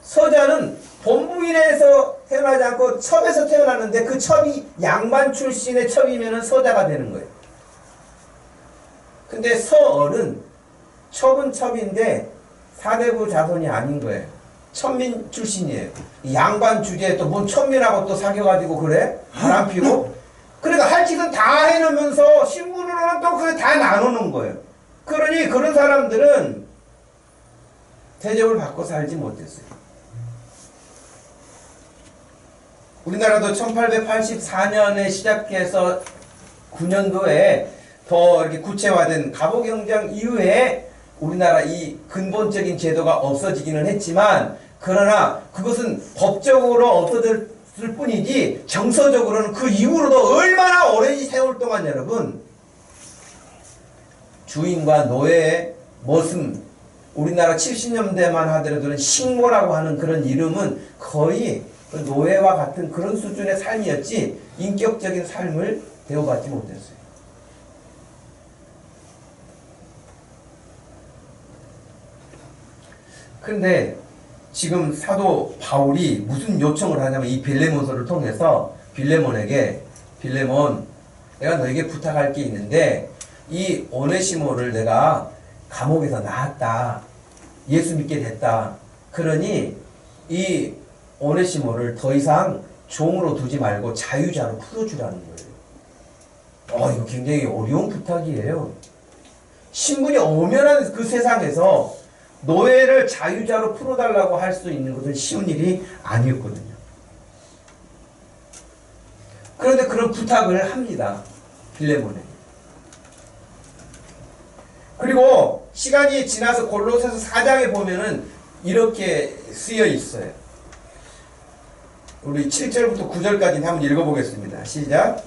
S1: 서자는 본부인에서 태어나지 않고 첩에서 태어났는데 그 첩이 양반 출신의 첩이면 서자가 되는 거예요. 근데 서얼은 첩은 첩인데 사대부 자손이 아닌 거예요. 천민 출신이에요. 양반 주제에 또 뭔 천민하고 또 사귀어가지고 그래? 바람 피고? 그러니까 할 짓은 다 해놓으면서 신분으로는 또 그게 다 나누는 거예요. 그러니 그런 사람들은 대접을 받고 살지 못했어요. 우리나라도 1884년에 시작해서 9년도에 더 이렇게 구체화된 갑오경장 이후에 우리나라 이 근본적인 제도가 없어지기는 했지만 그러나 그것은 법적으로 없어졌을 뿐이지 정서적으로는 그 이후로도 얼마나 오랜 세월 동안 여러분 주인과 노예의 머슴 우리나라 70년대만 하더라도 식모라고 하는 그런 이름은 거의 노예와 같은 그런 수준의 삶이었지 인격적인 삶을 대우받지 못했어요. 그런데 지금 사도 바울이 무슨 요청을 하냐면 이 빌레몬서를 통해서 빌레몬에게 빌레몬 내가 너에게 부탁할 게 있는데 이 오네시모를 내가 감옥에서 나왔다. 예수 믿게 됐다. 그러니 이 오네시모를 더 이상 종으로 두지 말고 자유자로 풀어주라는 거예요. 이거 굉장히 어려운 부탁이에요. 신분이 엄연한 그 세상에서 노예를 자유자로 풀어달라고 할 수 있는 것은 쉬운 일이 아니었거든요. 그런데 그런 부탁을 합니다. 빌레몬에게. 그리고 시간이 지나서 골로새서 4장에 보면은 이렇게 쓰여 있어요. 우리 7절부터 9절까지 한번 읽어보겠습니다. 시작.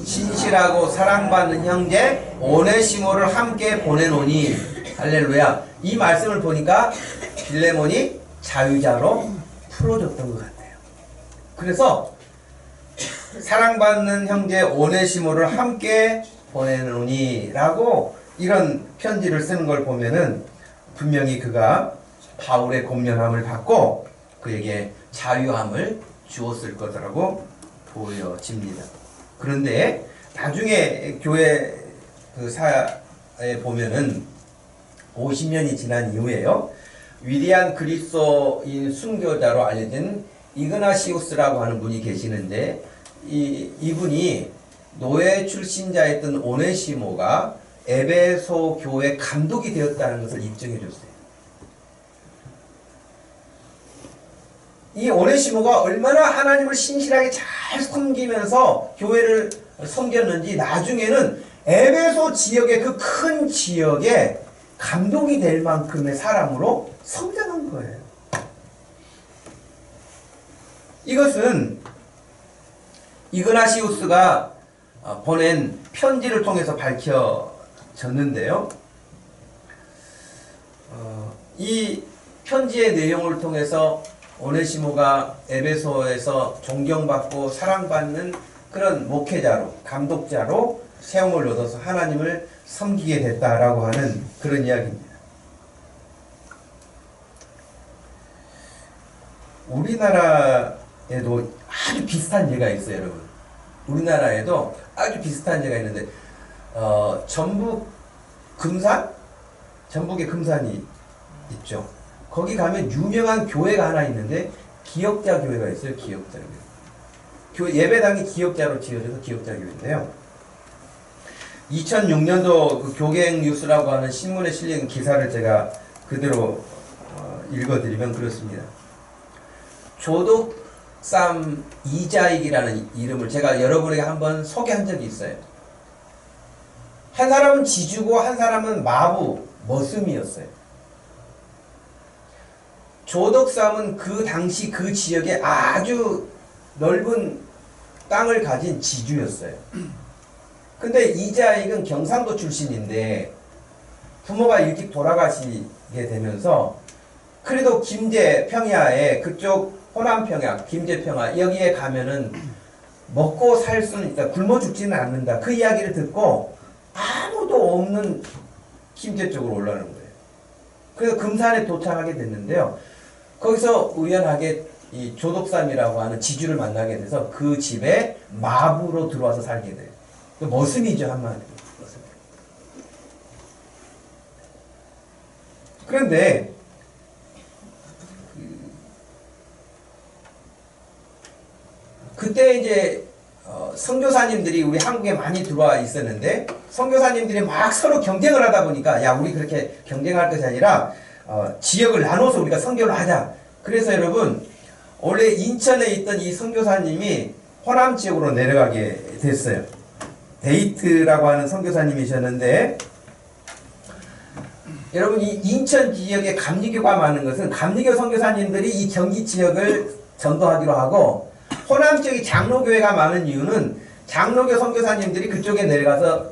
S1: 신실하고 사랑받는 형제 오네시모를 함께 보내노니 할렐루야. 이 말씀을 보니까 빌레몬이 자유자로 풀어줬던 것 같아요. 그래서 사랑받는 형제 오네시모를 함께 보내노니 라고 이런 편지를 쓰는 걸 보면은 분명히 그가 바울의 권면함을 받고 그에게 자유함을 주었을 것이라고 보여집니다. 그런데 나중에 교회 그 보면은 50년이 지난 이후에요. 위대한 그리스도인 순교자로 알려진 이그나시우스라고 하는 분이 계시는데 이분이 노예 출신자였던 오네시모가 에베소 교회 감독이 되었다는 것을 입증해 줬어요. 이 오네시모가 얼마나 하나님을 신실하게 잘 섬기면서 교회를 섬겼는지 나중에는 에베소 지역의 그 큰 지역에 감독이 될 만큼의 사람으로 성장한 거예요. 이것은 이그나시우스가 보낸 편지를 통해서 밝혀졌는데요. 이 편지의 내용을 통해서 오네시모가 에베소에서 존경받고 사랑받는 그런 목회자로, 감독자로 세움을 얻어서 하나님을 섬기게 됐다라고 하는 그런 이야기입니다. 우리나라에도 아주 비슷한 예가 있어요, 여러분. 우리나라에도 아주 비슷한 예가 있는데, 전북 금산? 전북에 금산이 있죠. 거기 가면 유명한 교회가 하나 있는데, 기역자 교회가 있어요, 기역자 교회. 예배당이 기역자로 지어져서 기역자 교회인데요. 2006년도 그 교갱 뉴스라고 하는 신문에 실린 기사를 제가 그대로 읽어드리면 그렇습니다. 조독삼 이자익이라는 이름을 제가 여러분에게 한번 소개한 적이 있어요. 한 사람은 지주고 한 사람은 마부, 머슴이었어요. 조독삼은 그 당시 그 지역에 아주 넓은 땅을 가진 지주였어요. 근데 이자익은 경상도 출신인데 부모가 일찍 돌아가시게 되면서 그래도 김제 평야에 그쪽 호남 평야, 김제 평야 여기에 가면은 먹고 살 수는 있다. 굶어 죽지는 않는다. 그 이야기를 듣고 아무도 없는 김제 쪽으로 올라오는 거예요. 그래서 금산에 도착하게 됐는데요. 거기서 우연하게 이 조독삼이라고 하는 지주를 만나게 돼서 그 집에 마부로 들어와서 살게 돼요. 머슴이죠, 한마디로. 그런데 그때 이제 선교사님들이 우리 한국에 많이 들어와 있었는데 선교사님들이 막 서로 경쟁을 하다 보니까 야 우리 그렇게 경쟁할 것이 아니라 지역을 나눠서 우리가 선교를 하자. 그래서 여러분 원래 인천에 있던 이 선교사님이 호남 지역으로 내려가게 됐어요. 데이트라고 하는 선교사님이셨는데 여러분 이 인천 지역에 감리교가 많은 것은 감리교 선교사님들이 이 경기 지역을 전도하기로 하고 호남 지역이 장로교회가 많은 이유는 장로교 선교사님들이 그쪽에 내려가서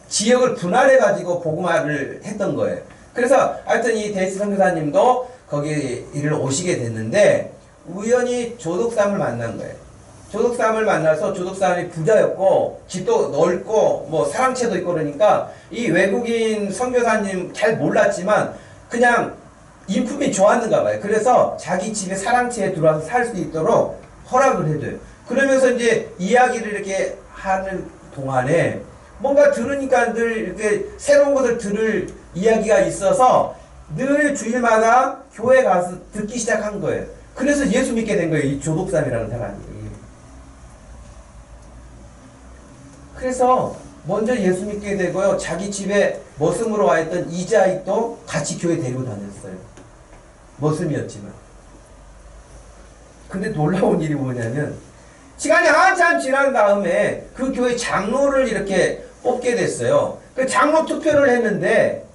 S1: 지역을 분할해 가지고 복음화를 했던 거예요. 그래서 하여튼 이 데이트 선교사님도 거기 이를 오시게 됐는데 우연히 조독삼을 만난 거예요. 조독삼을 만나서 조독삼이 부자였고 집도 넓고 뭐 사랑채도 있고 그러니까 이 외국인 선교사님 잘 몰랐지만 그냥 인품이 좋았는가 봐요. 그래서 자기 집에 사랑채에 들어와서 살 수 있도록 허락을 해줘요. 그러면서 이제 이야기를 이렇게 하는 동안에 뭔가 들으니까 늘 이렇게 새로운 것을 들을 이야기가 있어서 늘 주일마다 교회 가서 듣기 시작한 거예요. 그래서 예수 믿게 된 거예요. 이 조독삼이라는 사람이. 그래서 먼저 예수 믿게 되고요. 자기 집에 머슴으로 와 있던 이자익도 같이 교회 데리고 다녔어요. 머슴이었지만. 근데 놀라운 일이 뭐냐면 시간이 한참 지난 다음에 그 교회 장로를 이렇게 뽑게 됐어요. 그 장로 투표를 했는데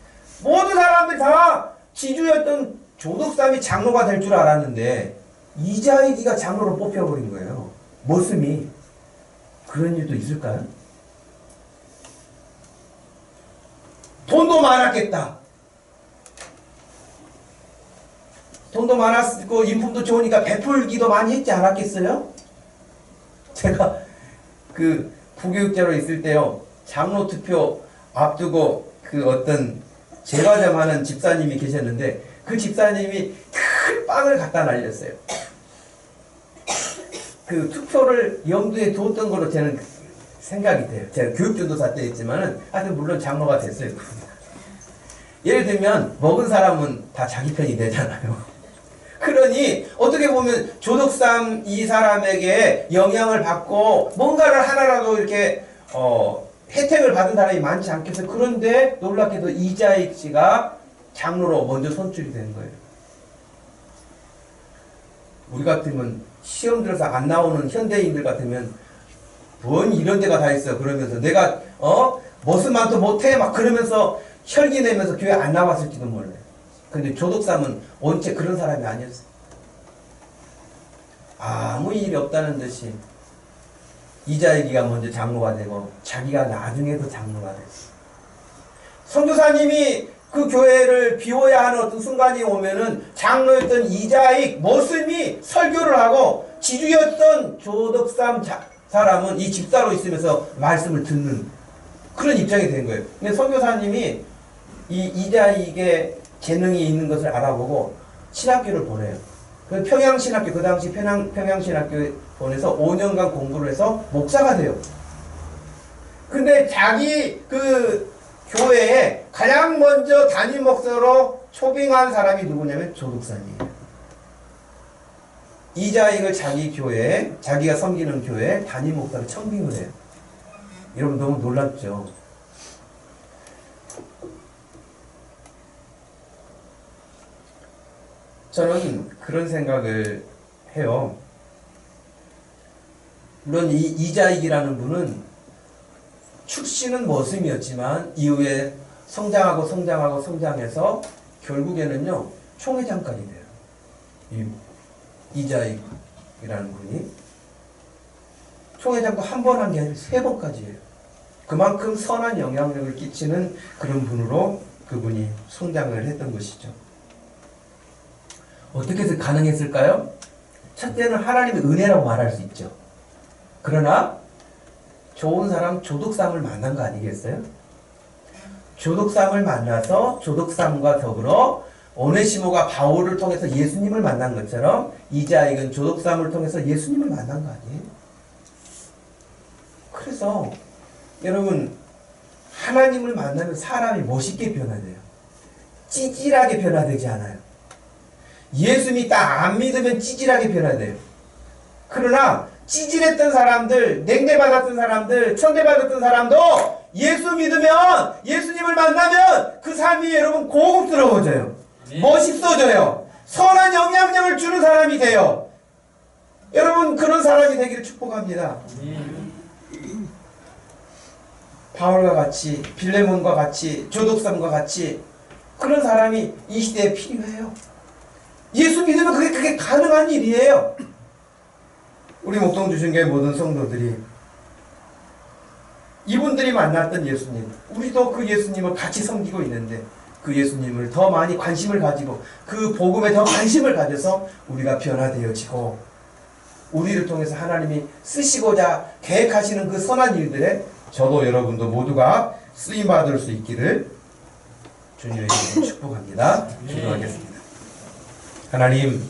S1: 모든 사람들이 다 지주였던 조독삼이 장로가 될 줄 알았는데 이자익이가 장로로 뽑혀버린 거예요. 머슴이. 그런 일도 있을까요? 돈도 많았겠다. 돈도 많았고 인품도 좋으니까 베풀기도 많이 했지 않았겠어요? 제가 그 부교육자로 있을 때요. 장로 투표 앞두고 그 어떤 제과점 하는 집사님이 계셨는데 그 집사님이 큰 빵을 갖다 날렸어요. 그 투표를 염두에 두었던 걸로 저는 생각이 돼요. 제가 교육전도사 때 했지만은 하여튼 물론 장로가 됐어요. 예를 들면 먹은 사람은 다 자기 편이 되잖아요. 그러니 어떻게 보면 조덕삼 이 사람에게 영향을 받고 뭔가를 하나라도 이렇게 혜택을 받은 사람이 많지 않겠어요. 그런데 놀랍게도 이자익 씨가 장로로 먼저 선출이 된 거예요. 우리 같으면 시험 들어서 안 나오는 현대인들 같으면 뭔 이런 데가 다 있어 그러면서 내가 머슴만도 못해 막 그러면서 혈기 내면서 교회 안 나왔을지도 몰라요. 근데 조덕삼은 원체 그런 사람이 아니었어요. 아무 일이 없다는 듯이 이자익이가 먼저 장로가 되고 자기가 나중에도 장로가 됐어요. 선교사님이 그 교회를 비워야 하는 어떤 순간이 오면은 장로였던 이자익 머슴이 설교를 하고 지주였던 조덕삼 사람은 이 집사로 있으면서 말씀을 듣는 그런 입장이 된 거예요. 근데 선교사님이 이 이자익의 재능이 있는 것을 알아보고 신학교를 보내요. 그 평양신학교, 그 당시 평양신학교에 보내서 5년간 공부를 해서 목사가 돼요. 근데 자기 그 교회에 가장 먼저 담임 목사로 초빙한 사람이 누구냐면 조덕삼이에요. 이자익을 자기 교회에, 자기가 섬기는 교회에 담임 목사로 청빙을 해요. 여러분 너무 놀랍죠? 저는 그런 생각을 해요. 물론 이 이자익이라는 분은 출신은 머슴이었지만 이후에 성장해서 결국에는요 총회장까지 돼요. 이 이자익이라는 분이 총회장도 한 번 한 게 아니라 3번까지 해요. 그만큼 선한 영향력을 끼치는 그런 분으로 그분이 성장을 했던 것이죠. 어떻게 해서 가능했을까요? 첫째는 하나님의 은혜라고 말할 수 있죠. 그러나 좋은 사람 조덕삼을 만난 거 아니겠어요? 조덕삼을 만나서 조덕삼과 더불어 오네시모가 바울을 통해서 예수님을 만난 것처럼 이자익은 조덕삼을 통해서 예수님을 만난 거 아니에요? 그래서 여러분 하나님을 만나면 사람이 멋있게 변화돼요. 찌질하게 변화되지 않아요. 예수 믿다 안 믿으면 찌질하게 변화돼요. 그러나 찌질했던 사람들, 냉대받았던 사람들, 천대받았던 사람도 예수 믿으면, 예수님을 만나면 그 삶이 여러분 고급스러워져요. 멋있어져요. 선한 영향력을 주는 사람이 돼요. 여러분 그런 사람이 되기를 축복합니다. 바울과 같이, 빌레몬과 같이, 조덕삼과 같이 그런 사람이 이 시대에 필요해요. 예수 믿으면 그게 가능한 일이에요. 우리 목동주신교회 모든 성도들이 이분들이 만났던 예수님, 우리도 그 예수님을 같이 섬기고 있는데 그 예수님을 더 많이 관심을 가지고 그 복음에 더 관심을 가져서 우리가 변화되어지고 우리를 통해서 하나님이 쓰시고자 계획하시는 그 선한 일들에 저도 여러분도 모두가 쓰임받을 수 있기를 주님의 이름으로 축복합니다. 기도하겠습니다. 하나님,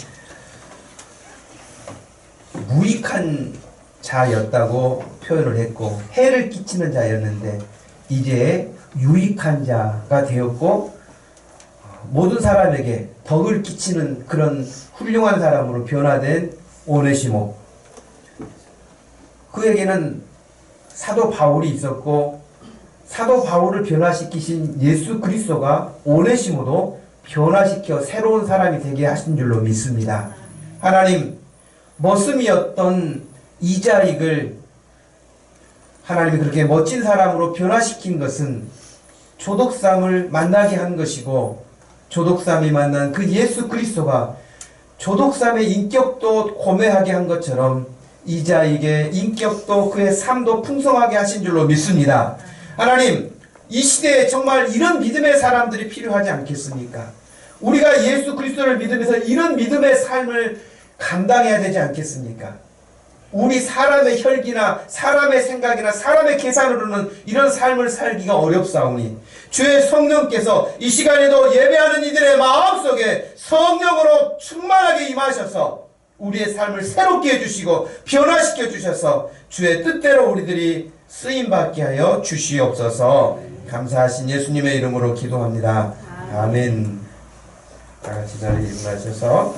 S1: 무익한 자였다고 표현을 했고 해를 끼치는 자였는데 이제 유익한 자가 되었고 모든 사람에게 덕을 끼치는 그런 훌륭한 사람으로 변화된 오네시모, 그에게는 사도 바울이 있었고 사도 바울을 변화시키신 예수 그리스도가 오네시모도 변화시켜 새로운 사람이 되게 하신 줄로 믿습니다. 하나님, 머슴이었던 이자익을 하나님이 그렇게 멋진 사람으로 변화시킨 것은 조덕삼을 만나게 한 것이고 조덕삼이 만난 그 예수 그리스도가 조덕삼의 인격도 고매하게 한 것처럼 이자익의 인격도 그의 삶도 풍성하게 하신 줄로 믿습니다. 하나님, 이 시대에 정말 이런 믿음의 사람들이 필요하지 않겠습니까? 우리가 예수 그리스도를 믿으면서 이런 믿음의 삶을 감당해야 되지 않겠습니까? 우리 사람의 혈기나 사람의 생각이나 사람의 계산으로는 이런 삶을 살기가 어렵사오니 주의 성령께서 이 시간에도 예배하는 이들의 마음속에 성령으로 충만하게 임하셔서 우리의 삶을 새롭게 해주시고 변화시켜 주셔서 주의 뜻대로 우리들이 쓰임받게 하여 주시옵소서. 감사하신 예수님의 이름으로 기도합니다. 아멘. 다 같이 자리에 일어나셔서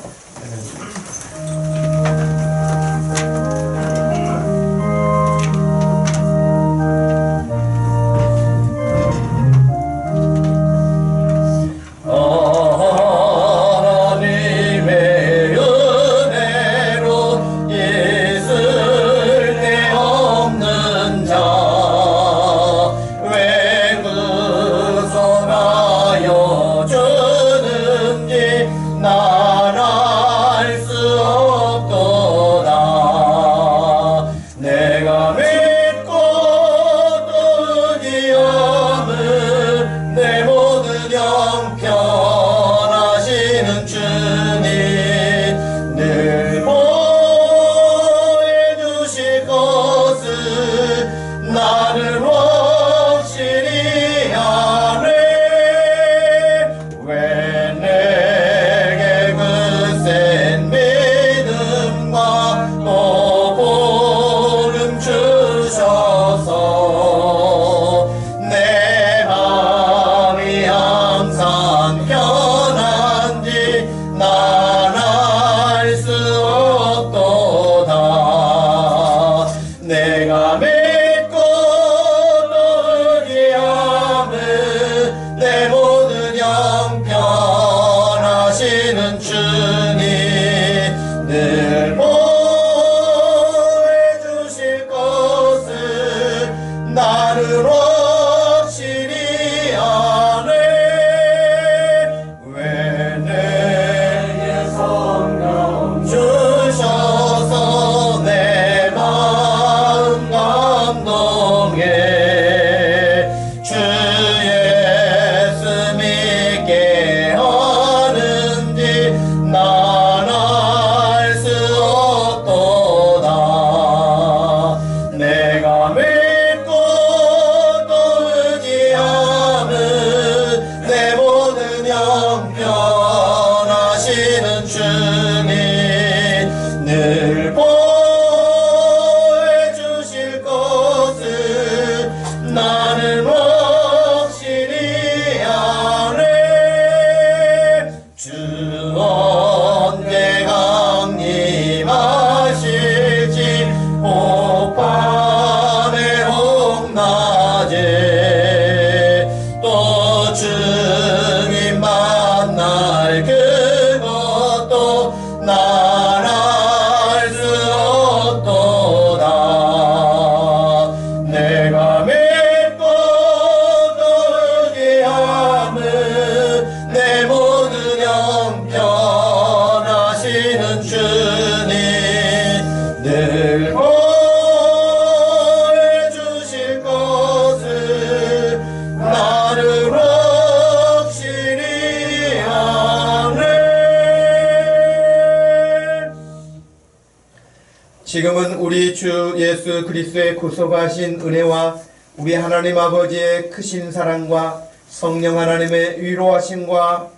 S1: 지금은 우리 주 예수 그리스도의 구속하신 은혜와 우리 하나님 아버지의 크신 사랑과 성령 하나님의 위로하심과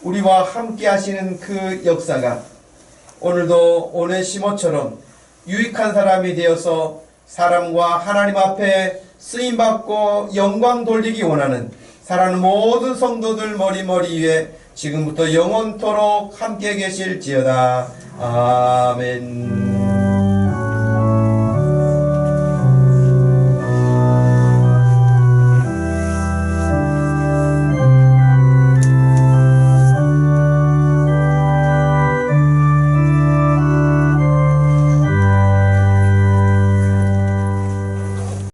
S1: 우리와 함께 하시는 그 역사가 오늘도 오네시모처럼 유익한 사람이 되어서 사람과 하나님 앞에 쓰임받고 영광 돌리기 원하는 사랑하는 모든 성도들 머리 위에 지금부터 영원토록 함께 계실지어다. 아멘.